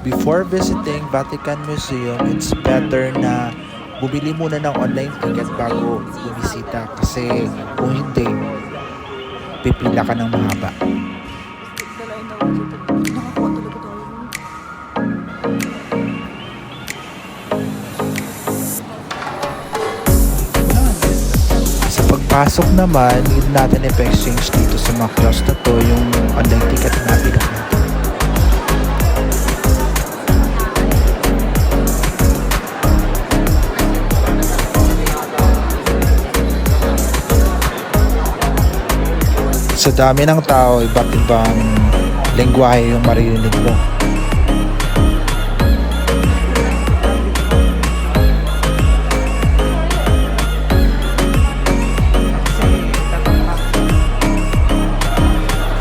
Before visiting Vatican Museum, it's better na bumili muna ng online ticket bago bumisita kasi kung hindi, pipila ka ng mahaba. Sa pagpasok naman, need natin ipa-exchange dito sa mga kiosk na to yung online ticket na nabigat natin. Sa dami ng tao, iba't ibang lengguwahe yung maririnig mo.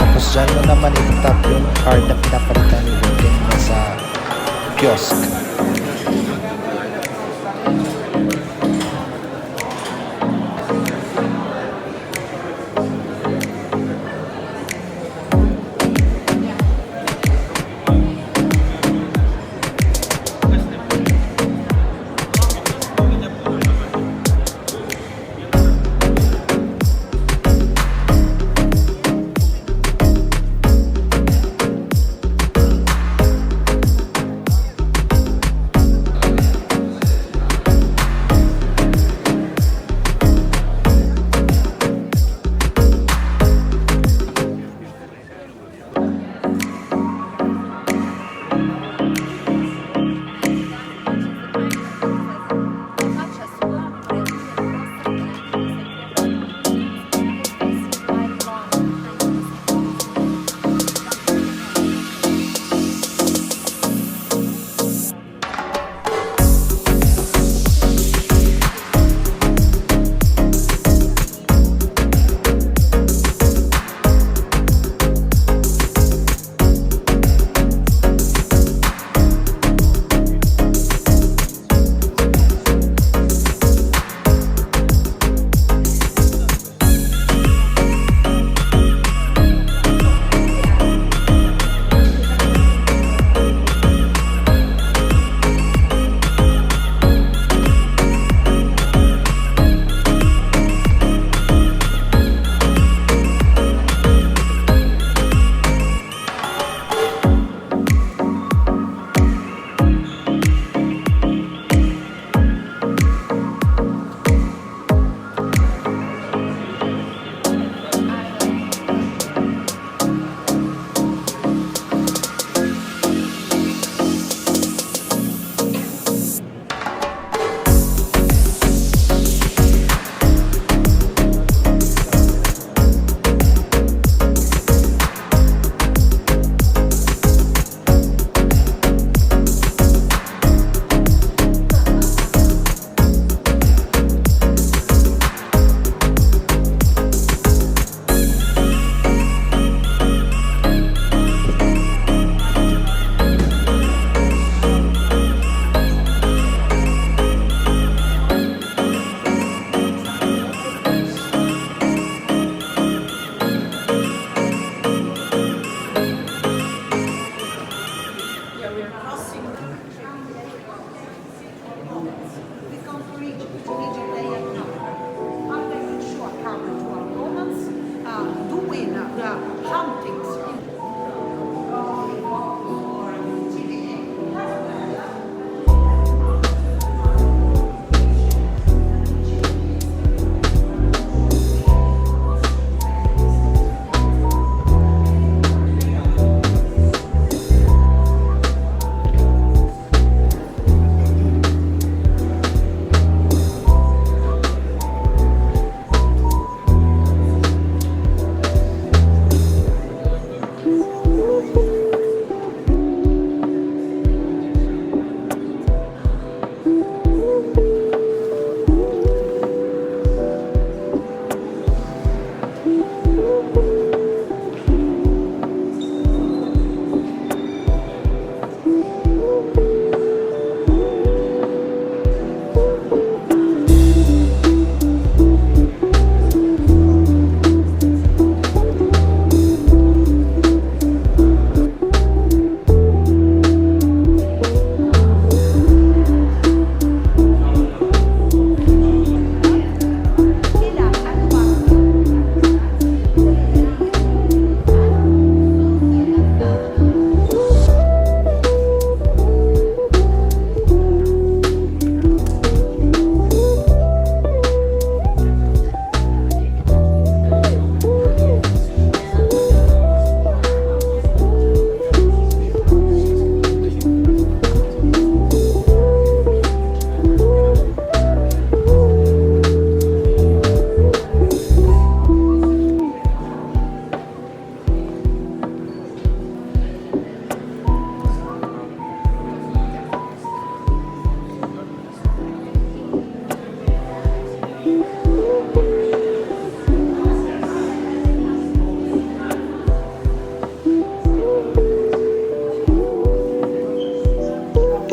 Tapos dyan mo naman itatap yung card na pinapalitan nilagyan mo sa kiosk.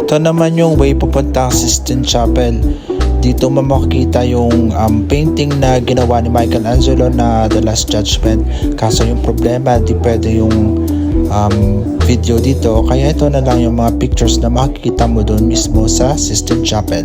Ito naman yung way papunta sa Sistine Chapel. Dito mo makikita yung painting na ginawa ni Michelangelo na The Last Judgment. Kaso yung problema, di pwede yung video dito. Kaya ito na lang yung mga pictures na makikita mo doon mismo sa Sistine Chapel.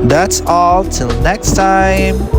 That's all. Till next time.